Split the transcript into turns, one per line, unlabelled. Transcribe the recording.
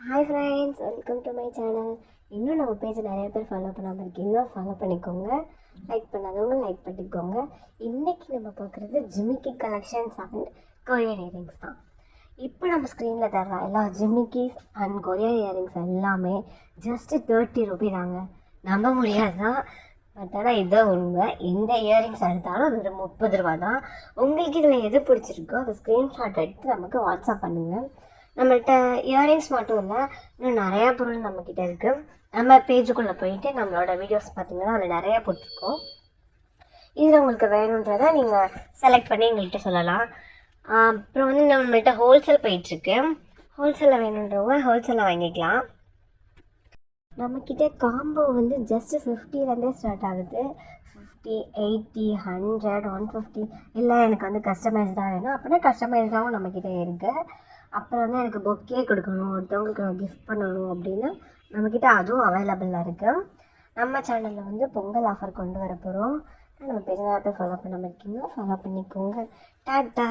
Hi friends, welcome to my channel. இன்னும் நம்ம பேஜை நிறைய பேர் ஃபாலோ பண்ணாமல் இருக்கீங்க, ஃபாலோ பண்ணிக்கோங்க. லைக் பண்ணாதவங்க லைக் பண்ணிக்கோங்க. இன்றைக்கி நம்ம பார்க்குறது ஜிமிக்கி கலெக்ஷன்ஸ் அண்ட் கொரியர் இயரிங்ஸ் தான். இப்போ நம்ம ஸ்க்ரீனில் தர எல்லா ஜிமிக்கிஸ் அண்ட் கொரியர் இயரிங்ஸ் எல்லாமே ஜஸ்ட்டு 30 ரூபி தாங்க. நம்ப முடியாதுதான், பட் ஆனால் இதுதான் உண்மை. எந்த இயரிங்ஸ் எடுத்தாலும் அது 30 ரூபா தான். உங்களுக்கு இதில் எது பிடிச்சிருக்கோ அதை ஸ்க்ரீன்ஷாட் எடுத்து நமக்கு வாட்ஸ்அப் பண்ணுங்கள். நம்மள்கிட்ட இயரிங்ஸ் மட்டும் இல்லை, இன்னும் நிறையா பொருள் நம்மக்கிட்ட இருக்குது. நம்ம பேஜுக்குள்ளே போயிட்டு நம்மளோட வீடியோஸ் பார்த்திங்கன்னா அதில் நிறையா போட்டிருக்கோம். இதில் உங்களுக்கு வேணுன்றதை நீங்கள் செலக்ட் பண்ணி எங்கள்கிட்ட சொல்லலாம். அப்புறம் வந்து நம்மள்கிட்ட ஹோல்சேல் போயிட்டுருக்கு. ஹோல்சேலில் வேணுன்றவங்க ஹோல்சேலில் வாங்கிக்கலாம். நம்மக்கிட்ட காம்போ வந்து ஜஸ்ட்டு 50லேருந்தே ஸ்டார்ட் ஆகுது. 50, 80, 100, 150 இல்லை எனக்கு வந்து கஸ்டமைஸ்டாக வேணும் அப்படின்னா கஸ்டமைஸ்டாகவும் நம்மக்கிட்ட இருக்குது. அப்புறம் வந்து எனக்கு பொக்கே கொடுக்கணும், ஒருத்தவங்களுக்கு கிஃப்ட் பண்ணணும் அப்படின்னா நம்மக்கிட்ட அதுவும் அவைலபிளாக இருக்குது. நம்ம சேனலில் வந்து பொங்கல் ஆஃபர் கொண்டு வர போகிறோம். நம்ம பேஜ் ஃபாலோ பண்ணாமல் இருக்கீங்க, ஃபாலோ பண்ணிக்கோங்க. டாட்டா.